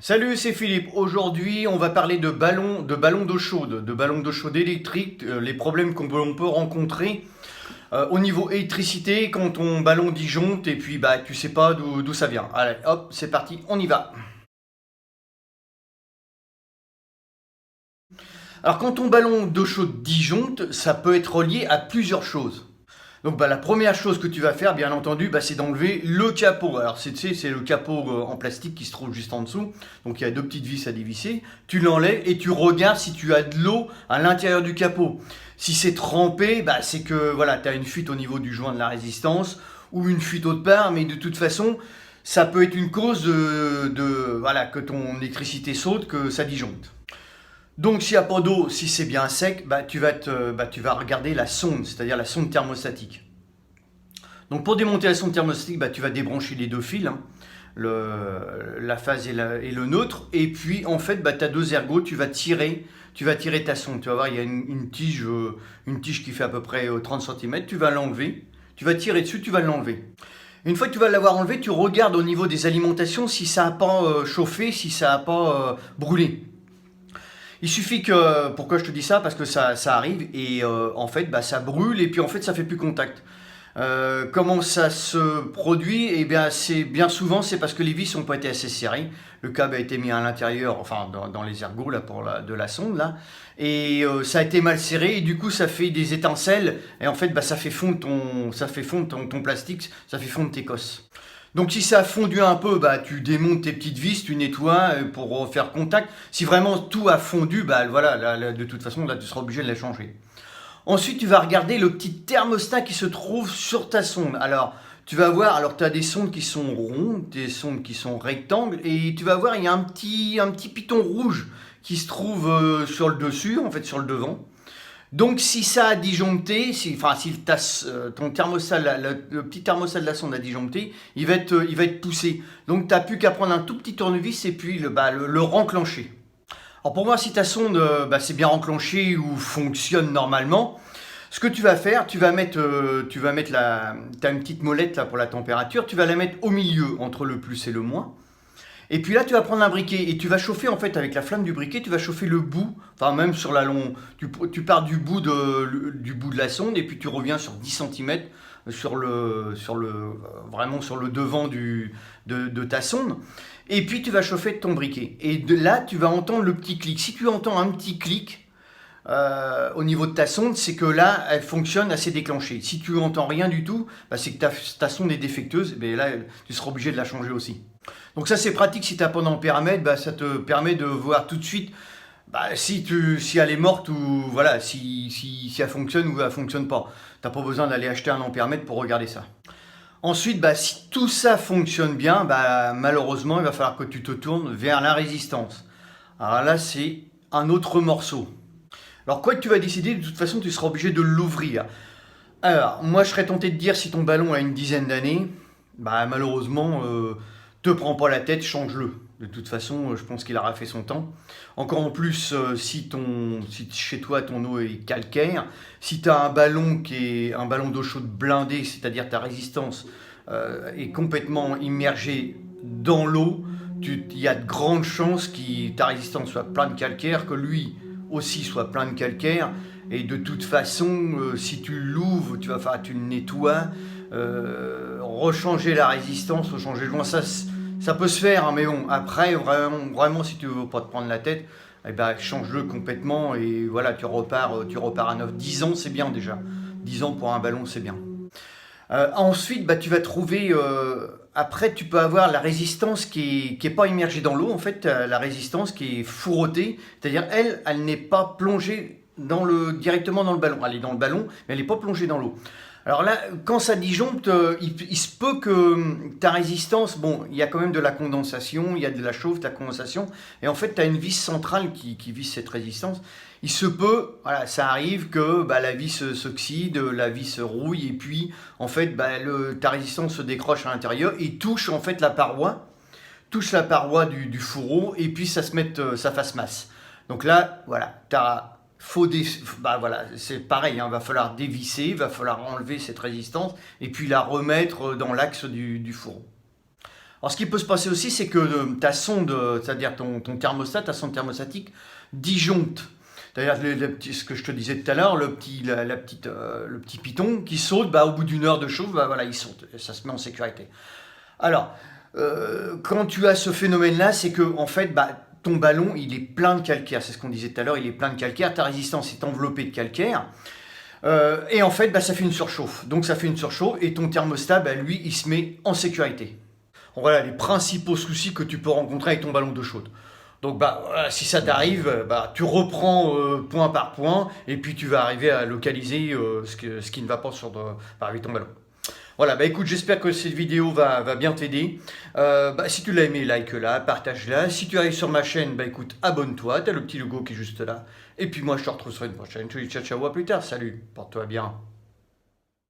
Salut, c'est Philippe. Aujourd'hui, on va parler de ballons d'eau chaude électrique, les problèmes qu'on peut rencontrer au niveau électricité quand ton ballon disjoncte et puis bah tu sais pas d'où ça vient. Allez, hop, c'est parti, on y va. Alors quand ton ballon d'eau chaude disjoncte, ça peut être relié à plusieurs choses. Donc bah, la première chose que tu vas faire, bien entendu, bah, c'est d'enlever le capot. Alors tu sais, c'est le capot en plastique qui se trouve juste en dessous. Donc il y a deux petites vis à dévisser. Tu l'enlèves et tu regardes si tu as de l'eau à l'intérieur du capot. Si c'est trempé, bah, c'est que voilà, tu as une fuite au niveau du joint de la résistance ou une fuite autre part. Mais de toute façon, ça peut être une cause voilà, que ton électricité saute, que ça disjoncte. Donc s'il n'y a pas d'eau, si c'est bien sec, bah, tu vas regarder la sonde, c'est-à-dire la sonde thermostatique. Donc pour démonter la sonde thermostatique, bah, tu vas débrancher les deux fils, hein, la phase et le neutre. Et puis en fait, bah, tu as deux ergots, tu vas tirer ta sonde. Tu vas voir, il y a une tige qui fait à peu près 30 cm, tu vas l'enlever, tu vas tirer dessus, tu vas l'enlever. Une fois que tu vas l'avoir enlevé, tu regardes au niveau des alimentations si ça n'a pas chauffé, si ça n'a pas brûlé. Il suffit que, pourquoi je te dis ça? Parce que ça arrive et en fait bah, ça brûle et puis en fait ça fait plus contact. Comment ça se produit? Eh bien c'est bien souvent c'est parce que les vis n'ont pas été assez serrées. Le câble a été mis à l'intérieur, enfin dans les ergots là de la sonde là, et ça a été mal serré et du coup ça fait des étincelles et en fait bah, ça fait fondre ton plastique, ça fait fondre tes cosses. Donc si ça a fondu un peu, bah, tu démontes tes petites vis, tu nettoies pour faire contact. Si vraiment tout a fondu, bah, voilà, de toute façon, là, tu seras obligé de la changer. Ensuite, tu vas regarder le petit thermostat qui se trouve sur ta sonde. Alors, tu vas voir, alors tu as des sondes qui sont rondes, des sondes qui sont rectangles, et tu vas voir, il y a un petit piton rouge qui se trouve sur le dessus, en fait sur le devant. Donc si ça a disjoncté, si ton thermostat, le petit thermostat de la sonde a disjoncté, il va être poussé. Donc tu n'as plus qu'à prendre un tout petit tournevis et puis le renclencher. Alors pour moi, si ta sonde c'est bien renclenché ou fonctionne normalement, ce que tu vas faire, t'as une petite molette là pour la température, tu vas la mettre au milieu entre le plus et le moins. Et puis là, tu vas prendre un briquet et tu vas chauffer en fait avec la flamme du briquet, tu vas chauffer le bout, enfin même sur la longue, tu pars du bout de la sonde et puis tu reviens sur 10 cm vraiment sur le devant de ta sonde. Et puis tu vas chauffer ton briquet. Et de là, tu vas entendre le petit clic. Si tu entends un petit clic au niveau de ta sonde, c'est que là, elle fonctionne, elle s'est déclenchée. Si tu n'entends rien du tout, bah, c'est que ta sonde est défectueuse. Et bien là, tu seras obligé de la changer aussi. Donc ça c'est pratique si tu as pas d'ampéramètre, bah, ça te permet de voir tout de suite bah, si elle est morte ou voilà, si elle fonctionne ou elle fonctionne pas. Tu n'as pas besoin d'aller acheter un ampéramètre pour regarder ça. Ensuite, bah, si tout ça fonctionne bien, bah, malheureusement il va falloir que tu te tournes vers la résistance. Alors là c'est un autre morceau. Alors quoi que tu vas décider, de toute façon tu seras obligé de l'ouvrir. Alors moi je serais tenté de dire si ton ballon a une dizaine d'années, bah malheureusement te prends pas la tête, change-le. De toute façon, je pense qu'il aura fait son temps. Encore en plus, si chez toi ton eau est calcaire, si tu as un ballon qui est un ballon d'eau chaude blindé, c'est-à-dire ta résistance est complètement immergée dans l'eau, il y a de grandes chances que ta résistance soit pleine de calcaire, que lui aussi soit plein de calcaire. Et de toute façon, si tu l'ouvres, tu le nettoies, rechanger la résistance, rechanger le joint, ça peut se faire, hein, mais bon, après, vraiment, si tu veux pas te prendre la tête, eh ben, change-le complètement et voilà, tu repars à neuf. 10 ans, c'est bien déjà. 10 ans pour un ballon, c'est bien. Ensuite, bah, tu vas trouver. Après, tu peux avoir la résistance qui est pas immergée dans l'eau. En fait, la résistance qui est fourrotée, c'est-à-dire elle n'est pas plongée directement dans le ballon. Elle est dans le ballon, mais elle n'est pas plongée dans l'eau. Alors là, quand ça disjoncte, il se peut que ta résistance, bon, il y a quand même de la condensation, il y a de la chauffe, de la condensation, et en fait, tu as une vis centrale qui vise cette résistance. Il se peut, voilà, ça arrive que bah, la vis s'oxyde, la vis se rouille, et puis en fait, bah, ta résistance se décroche à l'intérieur et touche la paroi du fourreau, et puis ça fasse masse. Donc là, voilà, bah voilà, c'est pareil, hein, va falloir dévisser, va falloir enlever cette résistance et puis la remettre dans l'axe du fourreau. Alors ce qui peut se passer aussi, c'est que ta sonde, c'est-à-dire ton thermostat, ta sonde thermostatique, disjoncte. C'est-à-dire ce que je te disais tout à l'heure, le petit piton qui saute, bah, au bout d'une heure de chauffe, bah, voilà, il saute, et ça se met en sécurité. Alors, quand tu as ce phénomène-là, c'est que en fait, bah, ton ballon, il est plein de calcaire. C'est ce qu'on disait tout à l'heure, il est plein de calcaire. Ta résistance est enveloppée de calcaire. Et en fait, bah, ça fait une surchauffe. Donc ça fait une surchauffe et ton thermostat, bah, lui, il se met en sécurité. Donc, voilà les principaux soucis que tu peux rencontrer avec ton ballon d'eau chaude. Donc bah, voilà, si ça t'arrive, bah, tu reprends point par point et puis tu vas arriver à localiser ce qui ne va pas avec ton ballon. Voilà, bah écoute, j'espère que cette vidéo va bien t'aider. Bah, si tu l'as aimé, like-la, partage-la. Si tu arrives sur ma chaîne, bah écoute, abonne-toi, t'as le petit logo qui est juste là. Et puis moi, je te retrouve sur une prochaine. Je te dis ciao, ciao, à plus tard, salut, porte-toi bien.